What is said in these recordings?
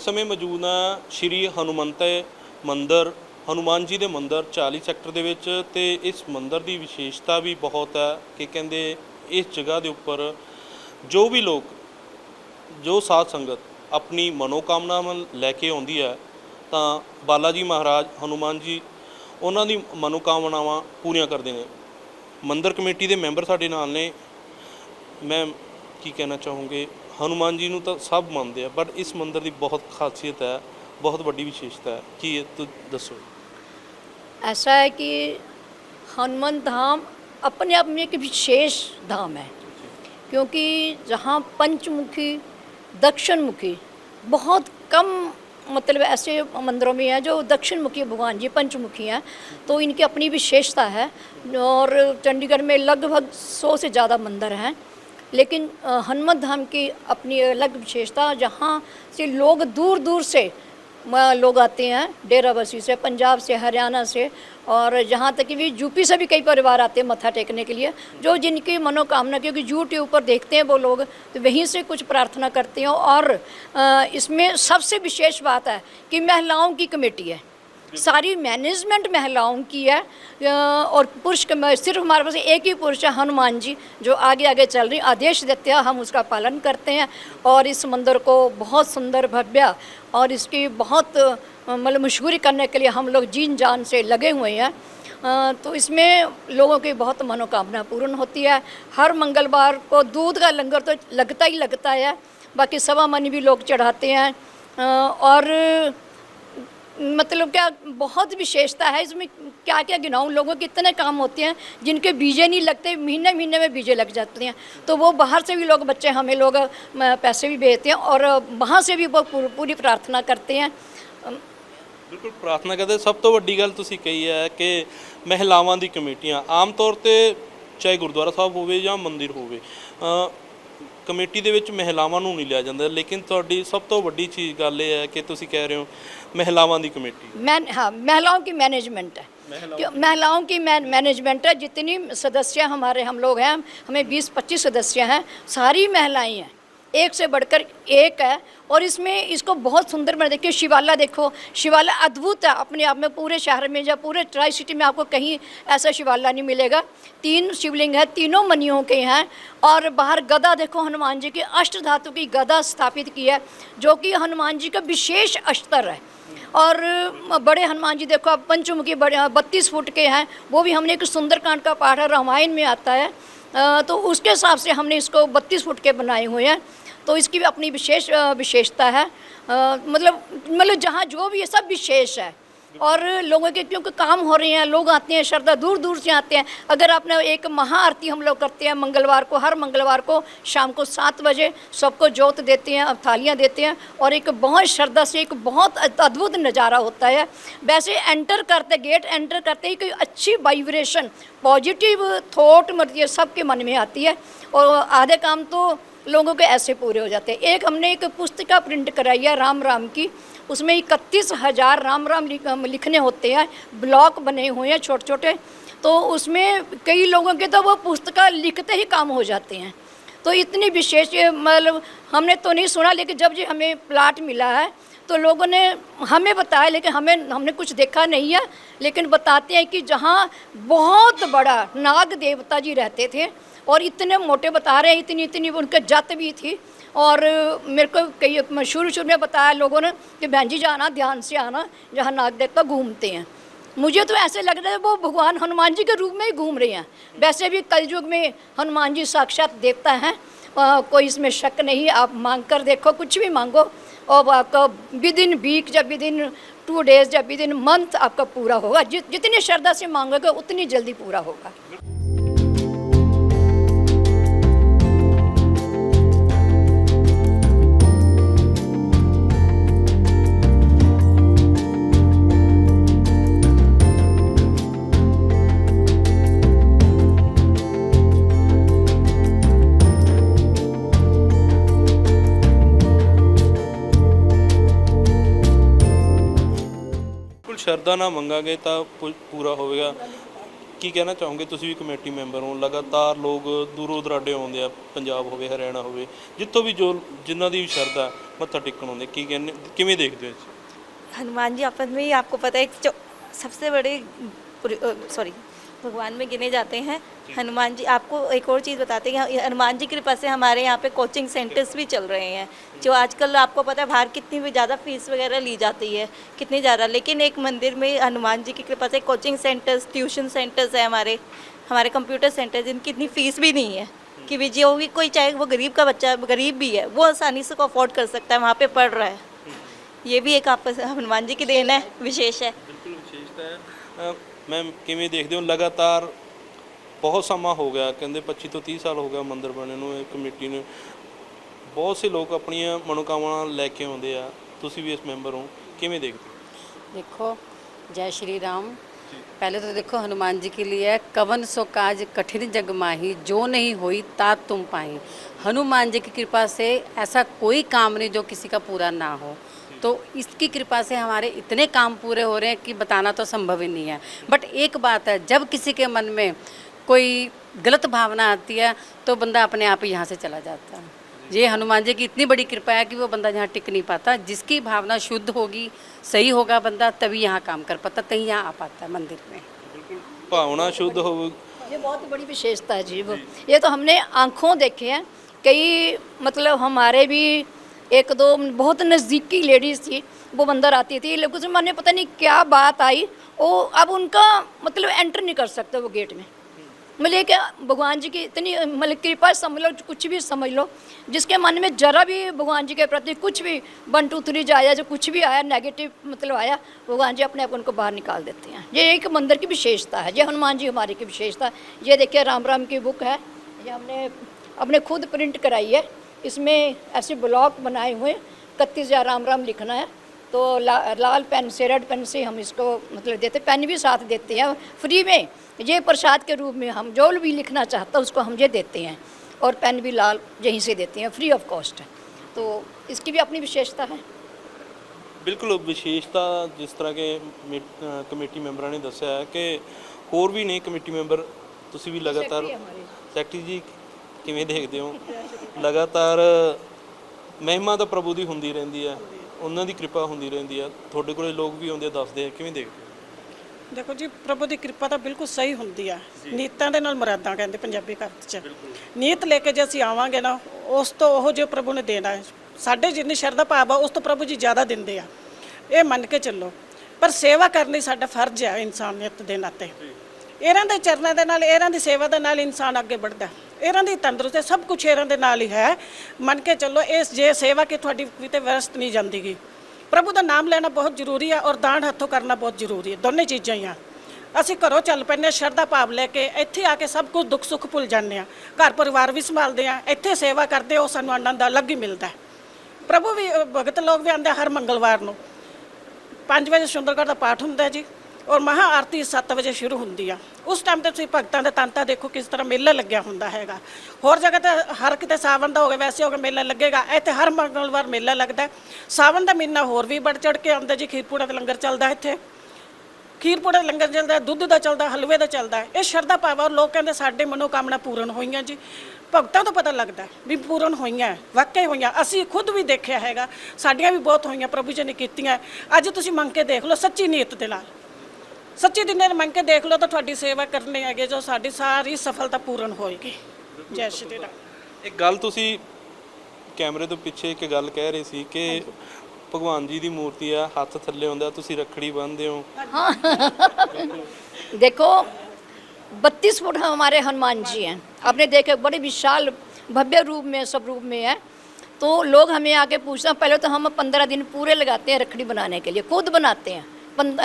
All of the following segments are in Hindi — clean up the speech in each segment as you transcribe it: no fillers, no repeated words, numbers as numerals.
इस समय मौजूद हाँ श्री हनुमंत मंदिर हनुमान जी के मंदिर 40 सैक्टर ਦੇ ਵਿੱਚ ਤੇ इस मंदिर की विशेषता भी बहुत है कि कहते इस जगह के उपर जो भी लोग जो साध संगत अपनी मनोकामनावां लैके आउंदी है तो बाला जी महाराज हनुमान जी उन्हां दी मनोकामनावां पूरीआं करते हैं। मंदिर कमेटी के मैंबर साडे नाल ने। मैं की कहना चाहूँगी हनुमान जी नूं तां सब मानते हैं बट इस मंदिर की बहुत खासियत है, बहुत बड़ी विशेषता है। की है तो दसो। ऐसा है कि हनुमान धाम अपने आप में एक विशेष धाम है, क्योंकि जहाँ पंचमुखी दक्षिण मुखी बहुत कम मतलब ऐसे मंदिरों में हैं जो दक्षिण मुखी भगवान जी पंचमुखी हैं, तो इनकी अपनी विशेषता है। और चंडीगढ़ में लगभग 100 से ज़्यादा मंदिर हैं, लेकिन हनुमान धाम की अपनी अलग विशेषता, जहाँ से लोग दूर दूर से लोग आते हैं, डेराबस्सी से, पंजाब से, हरियाणा से, और जहाँ तक कि भी यूपी से भी कई परिवार आते हैं मत्था टेकने के लिए, जो जिनकी मनोकामना, क्योंकि यूट्यूब पर देखते हैं वो लोग तो वहीं से कुछ प्रार्थना करते हैं। और इसमें सबसे विशेष बात है कि महिलाओं की कमेटी है, सारी मैनेजमेंट महिलाओं की है, और पुरुष सिर्फ हमारे पास एक ही पुरुष है, हनुमान जी, जो आगे आगे चल रही आदेश देते हैं, हम उसका पालन करते हैं। और इस मंदिर को बहुत सुंदर भव्य और इसकी बहुत मतलब मशहूरी करने के लिए हम लोग जीन जान से लगे हुए हैं। तो इसमें लोगों की बहुत मनोकामना पूर्ण होती है। हर मंगलवार को दूध का लंगर तो लगता ही लगता है, बाकी सवा मनी भी लोग चढ़ाते हैं। और मतलब क्या बहुत विशेषता है इसमें, क्या क्या गिनाऊँ, लोगों के इतने काम होते हैं जिनके बीजे नहीं लगते, महीने महीने में बीजे लग जाते हैं। तो वो बाहर से भी लोग, बच्चे हमें लोग पैसे भी भेजते हैं और वहाँ से भी वो पूरी प्रार्थना करते हैं। बिल्कुल प्रार्थना करते। सब तो वड्डी गल तुसीं कही है कि महिलावां दी कमेटियां आम तौर ते चाहे गुरुद्वारा साहब होवे या मंदिर होवे कमेटी दे विच महिलावां नूं नहीं लिया जाता, लेकिन तुहाडी सब तो वड्डी चीज़ गल ये है कि तुसीं कह रहे हो महिलावां दी कमेटी। हाँ, महिलाओं की मैनेजमेंट है, महिलाओं की मैनेजमेंट है। जितनी सदस्य हमारे हम लोग हैं, हमें 20-25 सदस्य हैं, सारी महिलाएं हैं, एक से बढ़कर एक है। और इसमें इसको बहुत सुंदर बना, देखिए शिवाला देखो, शिवाला अद्भुत है अपने आप में। पूरे शहर में या पूरे ट्राई सिटी में आपको कहीं ऐसा शिवाला नहीं मिलेगा। 3 शिवलिंग है, तीनों मनियों के हैं। और बाहर गदा देखो, हनुमान जी की अष्ट धातु की गदा स्थापित की है, जो कि हनुमान जी का विशेष अस्त्र है। और बड़े हनुमान जी देखो आप पंचमुखी बड़े 32 फुट के हैं, वो भी हमने एक सुंदरकांड का पाठ है, रामायण में आता है, तो उसके हिसाब से हमने इसको 32 फुट के बनाए हुए हैं। तो इसकी भी अपनी विशेषता है। मतलब जहाँ जो भी ये सब विशेष है। और लोगों के क्योंकि काम हो रहे हैं, लोग आते हैं, श्रद्धा दूर दूर से आते हैं। अगर आपने एक महाआरती हम लोग करते हैं मंगलवार को, हर मंगलवार को शाम को 7 बजे सबको जोत देते हैं, थालियाँ देते हैं, और एक बहुत श्रद्धा से एक बहुत अद्भुत नज़ारा होता है। वैसे एंटर करते, गेट एंटर करते ही कोई अच्छी वाइब्रेशन, पॉजिटिव थॉट मतलब सबके मन में आती है, और आधे काम तो लोगों के ऐसे पूरे हो जाते हैं। एक हमने एक पुस्तिका प्रिंट कराई है राम राम की, उसमें 31,000 राम राम लिखने होते हैं, ब्लॉक बने हुए हैं छोटे छोटे। तो उसमें कई लोगों के तो वो पुस्तिका लिखते ही काम हो जाते हैं। तो इतनी विशेष मतलब हमने तो नहीं सुना, लेकिन जब जी हमें प्लाट मिला है तो लोगों ने हमें बताया, लेकिन हमने कुछ देखा नहीं है, लेकिन बताते हैं कि जहाँ बहुत बड़ा नाग देवता जी रहते थे, और इतने मोटे बता रहे हैं, इतनी उनके जात भी थी। और मेरे को कई शुरू में बताया लोगों ने कि बहन जी जाना, ध्यान से आना, जहाँ नाग देवता घूमते हैं। मुझे तो ऐसे लग रहा है वो भगवान हनुमान जी के रूप में ही घूम रहे हैं। वैसे भी कलयुग में हनुमान जी साक्षात देवता हैं, कोई इसमें शक नहीं। आप मांग कर देखो, कुछ भी मांगो, और आपका विदिन वीक या विदिन 2 डेज या विदिन मंथ आपका पूरा होगा। जितनी श्रद्धा से मांगोगे उतनी जल्दी पूरा होगा। श्रद्धा ना मंगांगे तो पूरा होगा। ਕੀ ਕਹਿਣਾ ਚਾਹੋਗੇ? ਤੁਸੀਂ ਵੀ ਕਮੇਟੀ ਮੈਂਬਰ ਹੋ, ਲਗਾਤਾਰ ਲੋਕ ਦੂਰੋਂ ਦਰਾਡੇ ਆਉਂਦੇ ਆ, ਪੰਜਾਬ ਹੋਵੇ ਹਰਿਆਣਾ ਹੋਵੇ, ਜਿੱਥੋਂ ਵੀ ਜੋ ਜਿਨ੍ਹਾਂ ਦੀ ਵੀ ਸ਼ਰਧਾ ਮੱਥਾ ਟੇਕਣ ਆਉਂਦੇ, ਕੀ ਕਹਿੰਦੇ, ਕਿਵੇਂ ਦੇਖਦੇ ਹੋ ਇਸ? हनुमान जी आपस में ही आपको पता है सबसे बड़े सॉरी भगवान में गिने जाते हैं। हनुमान जी, आपको एक और चीज़ बताते हैं कि हनुमान जी की कृपा से हमारे यहाँ पे कोचिंग सेंटर्स भी चल रहे हैं, जो आजकल आपको पता है बाहर कितनी भी ज़्यादा फीस वगैरह ली जाती है, कितनी ज़्यादा, लेकिन एक मंदिर में हनुमान जी की कृपा से कोचिंग सेंटर्स, ट्यूशन सेंटर्स है, हमारे कंप्यूटर सेंटर्स, जिनकी इतनी फ़ीस भी नहीं है कि भी जो भी कोई, चाहे वो गरीब का बच्चा गरीब भी है, वो आसानी से अफोर्ड कर सकता है, वहाँ पर पढ़ रहा है। ये भी एक आप हनुमान जी की देन है, विशेष है। ਬਿਲਕੁਲ ਵਿਸ਼ੇਸ਼ਤਾ ਹੈ। ਮੈਮ ਕਿਵੇਂ ਦੇਖਦੇ ਹੋ? ਲਗਾਤਾਰ ਬਹੁਤ ਸਮਾਂ ਹੋ ਗਿਆ, ਕਹਿੰਦੇ 25 ਤੋਂ 30 ਸਾਲ ਹੋ ਗਿਆ ਮੰਦਿਰ ਬਣੇ ਨੂੰ, ਇਹ ਕਮੇਟੀ ਨੂੰ ਬਹੁਤ ਸੇ ਲੋਕ ਆਪਣੀਆਂ ਮਨੋਕਾਮਨਾ ਲੈ ਕੇ ਆਉਂਦੇ ਆ, ਤੁਸੀਂ ਵੀ ਇਸ ਮੈਂਬਰ ਹੋ, ਕਿਵੇਂ ਦੇਖਦੇ ਹੋ? देखो, जय श्री राम। पहले तो देखो, हनुमान जी के लिए कवन सो काज कठिन जग माही, जो नहीं होई तात तुम पाई। हनुमान जी की कृपा से ऐसा कोई काम नहीं जो किसी का पूरा ना हो, तो इसकी कृपा से हमारे इतने काम पूरे हो रहे हैं कि बताना तो संभव ही नहीं है। बट एक बात है, जब किसी के मन में कोई गलत भावना आती है तो बंदा अपने आप ही यहाँ से चला जाता है। ये हनुमान जी की इतनी बड़ी कृपा है कि वो बंदा यहाँ टिक नहीं पाता। जिसकी भावना शुद्ध होगी, सही होगा बंदा, तभी यहाँ काम कर पाता, तभी यहाँ आ पाता है मंदिर में। बिल्कुल, भावना शुद्ध हो। ये बहुत बड़ी विशेषता है जी। वो ये तो हमने आंखों देखे हैं, कई मतलब हमारे भी एक दो बहुत नज़दीकी लेडीज़ थी, वो अंदर आती थी, लेकिन उसमें मैंने पता नहीं क्या बात आई, वो अब उनका मतलब एंटर नहीं कर सकते वो गेट में। मतलब कि भगवान जी की इतनी मतलब कृपा समझ लो, कुछ भी समझ लो, जिसके मन में जरा भी भगवान जी के प्रति कुछ भी 1 2 3 आया, जो कुछ भी आया नेगेटिव मतलब आया, भगवान जी अपने आप उनको बाहर निकाल देते हैं। ये एक मंदिर की विशेषता है, ये हनुमान जी हमारी की विशेषता है। ये देखिए राम राम की बुक है, ये हमने अपने खुद प्रिंट कराई है, इसमें ऐसे ब्लॉक बनाए हुए 31 राम राम लिखना है, तो लाल पेन से, रेड पेन से हम इसको मतलब देते, पेन भी साथ देते हैं फ्री में, ये प्रसाद के रूप में हम जो भी लिखना चाहता है उसको हम ये देते हैं, और पेन भी लाल यहीं से देते हैं, फ्री ऑफ कॉस्ट है। तो इसकी भी अपनी विशेषता है। ਬਿਲਕੁਲ ਵਿਸ਼ੇਸ਼ਤਾ ਜਿਸ ਤਰ੍ਹਾਂ ਕਿ ਕਮੇਟੀ ਮੈਂਬਰਾਂ ਨੇ ਦੱਸਿਆ ਹੈ ਕਿ ਹੋਰ ਵੀ ਨੇ ਕਮੇਟੀ ਮੈਂਬਰ, ਤੁਸੀਂ ਵੀ ਲਗਾਤਾਰ ਸੈਕਟਰੀ ਜੀ ਕਿਵੇਂ ਦੇਖਦੇ ਹੋ? ਲਗਾਤਾਰ ਮਹਿਮਾ ਤਾਂ ਪ੍ਰਭੂ ਦੀ ਹੁੰਦੀ ਰਹਿੰਦੀ ਹੈ, ਉਹਨਾਂ ਦੀ ਕਿਰਪਾ ਹੁੰਦੀ ਰਹਿੰਦੀ ਆ, ਤੁਹਾਡੇ ਕੋਲੇ ਲੋਕ ਵੀ ਆਉਂਦੇ ਦੱਸਦੇ ਆ, ਕਿਵੇਂ ਦੇਖਦੇ ਹੋ? ਦੇਖੋ ਜੀ, ਪ੍ਰਭੂ ਦੀ ਕਿਰਪਾ ਤਾਂ ਬਿਲਕੁਲ ਸਹੀ ਹੁੰਦੀ ਆ, ਨੀਤਾਂ ਦੇ ਨਾਲ ਮੁਰਾਦਾਂ ਕਹਿੰਦੇ ਪੰਜਾਬੀ ਘਰ 'ਚ। ਨੀਤ ਲੈ ਕੇ ਜੇ ਅਸੀਂ ਆਵਾਂਗੇ ਨਾ, ਉਸ ਤੋਂ ਉਹ ਜੋ ਪ੍ਰਭੂ ਨੇ ਦੇਣਾ ਹੈ, ਸਾਡੇ ਜਿੰਨੀ ਸ਼ਰਧਾ ਭਾਵ ਆ ਉਸ ਤੋਂ ਪ੍ਰਭੂ ਜੀ ਜ਼ਿਆਦਾ ਦਿੰਦੇ ਆ, ਇਹ ਮੰਨ ਕੇ ਚੱਲੋ। ਪਰ ਸੇਵਾ ਕਰਨੀ ਸਾਡਾ ਫਰਜ਼ ਆ ਇਨਸਾਨੀਅਤ ਦੇ ਨਾਤੇ। ਇਹਨਾਂ ਦੇ ਚਰਨਾਂ ਦੇ ਨਾਲ, ਇਹਨਾਂ ਦੀ ਸੇਵਾ ਦੇ ਨਾਲ ਇਨਸਾਨ ਅੱਗੇ ਵੱਧਦਾ, ਇਹਨਾਂ ਦੀ ਤੰਦਰੁਸਤੀ ਸਭ ਕੁਛ ਇਹਨਾਂ ਦੇ ਨਾਲ ਹੀ ਹੈ। ਮੰਨ ਕੇ ਚੱਲੋ, ਇਸ ਜੇ ਸੇਵਾ ਕਿ ਤੁਹਾਡੀ ਕਿਤੇ ਵਿਅਸਤ ਨਹੀਂ ਜਾਂਦੀਗੀ। ਪ੍ਰਭੂ ਦਾ ਨਾਮ ਲੈਣਾ ਬਹੁਤ ਜ਼ਰੂਰੀ ਆ, ਔਰ ਦਾਨ ਹੱਥੋਂ ਕਰਨਾ ਬਹੁਤ ਜ਼ਰੂਰੀ ਹੈ, ਦੋਨੇ ਚੀਜ਼ਾਂ ਹੀ ਆ। ਅਸੀਂ ਘਰੋਂ ਚੱਲ ਪੈਂਦੇ ਹਾਂ ਸ਼ਰਧਾ ਭਾਵ ਲੈ ਕੇ, ਇੱਥੇ ਆ ਕੇ ਸਭ ਕੁਝ ਦੁੱਖ ਸੁੱਖ ਭੁੱਲ ਜਾਂਦੇ ਹਾਂ, ਘਰ ਪਰਿਵਾਰ ਵੀ ਸੰਭਾਲਦੇ ਹਾਂ, ਇੱਥੇ ਸੇਵਾ ਕਰਦੇ, ਉਹ ਸਾਨੂੰ ਆਨੰਦ ਅਲੱਗ ਹੀ ਮਿਲਦਾ। ਪ੍ਰਭੂ ਵੀ ਭਗਤ ਲੋਕ ਵੀ ਆਉਂਦੇ ਹਰ ਮੰਗਲਵਾਰ ਨੂੰ 5 ਵਜੇ ਸੁੰਦਰਗੜ੍ਹ ਦਾ ਪਾਠ ਹੁੰਦਾ ਜੀ, ਔਰ ਮਹਾ ਆਰਤੀ 7 ਵਜੇ ਸ਼ੁਰੂ ਹੁੰਦੀ ਆ। ਉਸ ਟਾਈਮ ਤੇ ਤੁਸੀਂ ਭਗਤਾਂ ਦੇ ਤਾਂਤਾ ਦੇਖੋ ਕਿਸ ਤਰ੍ਹਾਂ ਮੇਲਾ ਲੱਗਿਆ ਹੁੰਦਾ ਹੈਗਾ। ਹੋਰ ਜਗ੍ਹਾ ਤੇ ਹਰ ਕਿਤੇ ਸਾਵਣ ਦਾ ਹੋ ਗਿਆ, ਵੈਸੇ ਹੋ ਗਿਆ ਮੇਲਾ ਲੱਗੇਗਾ, ਇੱਥੇ ਹਰ ਮੰਗਲਵਾਰ ਮੇਲਾ ਲੱਗਦਾ। ਸਾਵਣ ਦਾ ਮਹੀਨਾ ਹੋਰ ਵੀ ਵੱਧ ਚੜ੍ਹ ਕੇ ਆਉਂਦਾ ਜੀ, ਖੀਰਪੂੜਾ ਦਾ ਲੰਗਰ ਚੱਲਦਾ, ਇੱਥੇ ਖੀਰਪੂੜਾ ਲੰਗਰ ਚੱਲਦਾ, ਦੁੱਧ ਦਾ ਚੱਲਦਾ, ਹਲਵੇ ਦਾ ਚੱਲਦਾ। ਇਹ ਸ਼ਰਧਾ ਭਾਵ, ਲੋਕ ਕਹਿੰਦੇ ਸਾਡੇ ਮਨੋਕਾਮਨਾ ਪੂਰਨ ਹੋਈਆਂ ਜੀ। ਭਗਤਾਂ ਤੋਂ ਪਤਾ ਲੱਗਦਾ ਵੀ ਪੂਰਨ ਹੋਈਆਂ, ਵਾਕਈ ਹੋਈਆਂ। ਅਸੀਂ ਖੁਦ ਵੀ ਦੇਖਿਆ ਹੈਗਾ, ਸਾਡੀਆਂ ਵੀ ਬਹੁਤ ਹੋਈਆਂ, ਪ੍ਰਭੂ ਜੀ ਨੇ ਕੀਤੀਆਂ। ਅੱਜ ਤੁਸੀਂ ਮੰਗ ਕੇ ਦੇਖ ਲਓ, ਸੱਚੀ ਨੀਅਤ ਦੇ ਨਾਲ, ਸੱਚੀ ਦਿਲ ਨਾਲ ਮੰਗ ਕੇ ਦੇਖ ਲਓ, ਤਾਂ ਤੁਹਾਡੀ ਸੇਵਾ ਕਰਨੀ ਹੈਗੀ ਜੋ ਸਾਡੀ ਸਾਰੀ ਸਫਲਤਾ ਪੂਰਨ ਹੋਏਗੀ। ਜੈ ਸ਼੍ਰੀ ਰਾਮ। ਇੱਕ ਗੱਲ ਤੁਸੀਂ ਕੈਮਰੇ ਤੋਂ ਪਿੱਛੇ ਇੱਕ ਗੱਲ ਕਹਿ ਰਹੇ ਸੀ ਕਿ ਭਗਵਾਨ ਜੀ ਦੀ ਮੂਰਤੀ ਆ, ਹੱਥ ਥੱਲੇ ਹੁੰਦਾ, ਤੁਸੀਂ ਰੱਖੜੀ ਬੰਨ੍ਹਦੇ ਹੋ। देखो 32 फुट हमारे हनुमान जी हैं, आपने देखे बड़े विशाल भव्य रूप में, सब रूप में है। तो लोग हमें आके पूछते हैं, पहले तो हम 15 दिन पूरे लगाते हैं रखड़ी बनाने के लिए, खुद बनाते हैं।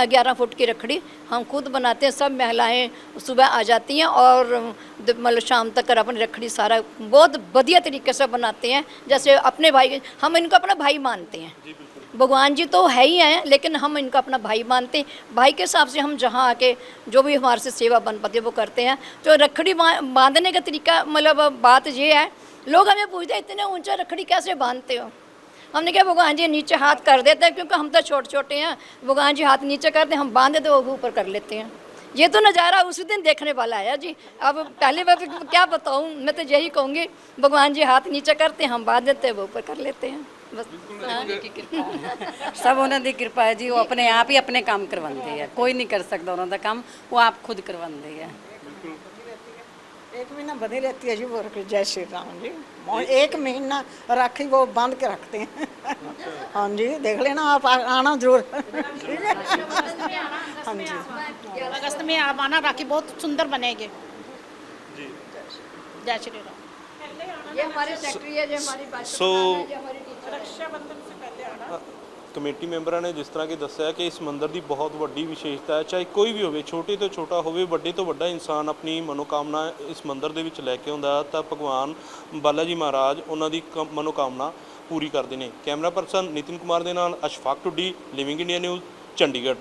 11 फुट की रखड़ी हम खुद बनाते हैं, सब महिलाएं सुबह आ जाती हैं और मतलब शाम तक अपनी रखड़ी सारा बहुत बढ़िया तरीके से बनाते हैं, जैसे अपने भाई, हम इनको अपना भाई मानते हैं। भगवान जी तो है ही हैं, लेकिन हम इनको अपना भाई मानते हैं। भाई के हिसाब से हम जहाँ आके जो भी हमारे से सेवा बन पाती है वो करते हैं। तो रखड़ी बांधने का तरीका मतलब बात ये है, लोग हमें पूछते हैं इतने ऊंचा रखड़ी कैसे बांधते हो? हमने कहा भगवान जी नीचे हाथ कर देते हैं, क्योंकि हम तो छोटे छोटे हैं, भगवान जी हाथ नीचे करते हैं, हम बांधे तो वो ऊपर कर लेते हैं। ये तो नज़ारा उसी दिन देखने वाला है जी। अब पहले मैं क्या बताऊँ, मैं तो यही कहूँगी भगवान जी हाथ नीचे करते हैं, हम बांध देते हैं, वो ऊपर कर लेते हैं बस। सब उन्होंने कृपा है जी, वो अपने आप ही अपने काम करवाते हैं, कोई नहीं कर सकता उन्होंने काम, वो आप खुद करवाते हैं। 1 महीना बंधी रहती है जी वो जय श्री राम जी। और 1 महीना राखी वो बांध के रखते हैं। हाँ जी, देख लेना आप, आना जरूर। ठीक है, हाँ जी। अगस्त में आप आना, राखी बहुत सुंदर बनेगी। जय श्री राम। ये हमारे सेक्रेटरी है, जो हमारी बात सो रक्षाबंधन से पहले आना। ਕਮੇਟੀ ਮੈਂਬਰਾਂ ਨੇ ਜਿਸ ਤਰ੍ਹਾਂ ਕਿ ਦੱਸਿਆ ਕਿ ਇਸ ਮੰਦਿਰ ਦੀ ਬਹੁਤ ਵੱਡੀ ਵਿਸ਼ੇਸ਼ਤਾ ਹੈ, ਚਾਹੇ ਕੋਈ ਵੀ ਹੋਵੇ, ਛੋਟੇ ਤੋਂ ਛੋਟਾ ਹੋਵੇ, ਵੱਡੇ ਤੋਂ ਵੱਡਾ ਇਨਸਾਨ ਆਪਣੀ ਮਨੋਕਾਮਨਾ ਇਸ ਮੰਦਿਰ ਦੇ ਵਿੱਚ ਲੈ ਕੇ ਆਉਂਦਾ ਤਾਂ ਭਗਵਾਨ ਬਾਲਾ ਜੀ ਮਹਾਰਾਜ ਉਹਨਾਂ ਦੀ ਮਨੋਕਾਮਨਾ ਪੂਰੀ ਕਰਦੇ ਨੇ। ਕੈਮਰਾ ਪਰਸਨ ਨਿਤਿਨ ਕੁਮਾਰ ਦੇ ਨਾਲ Ashfaq Tuddi, living India news, Chandigarh.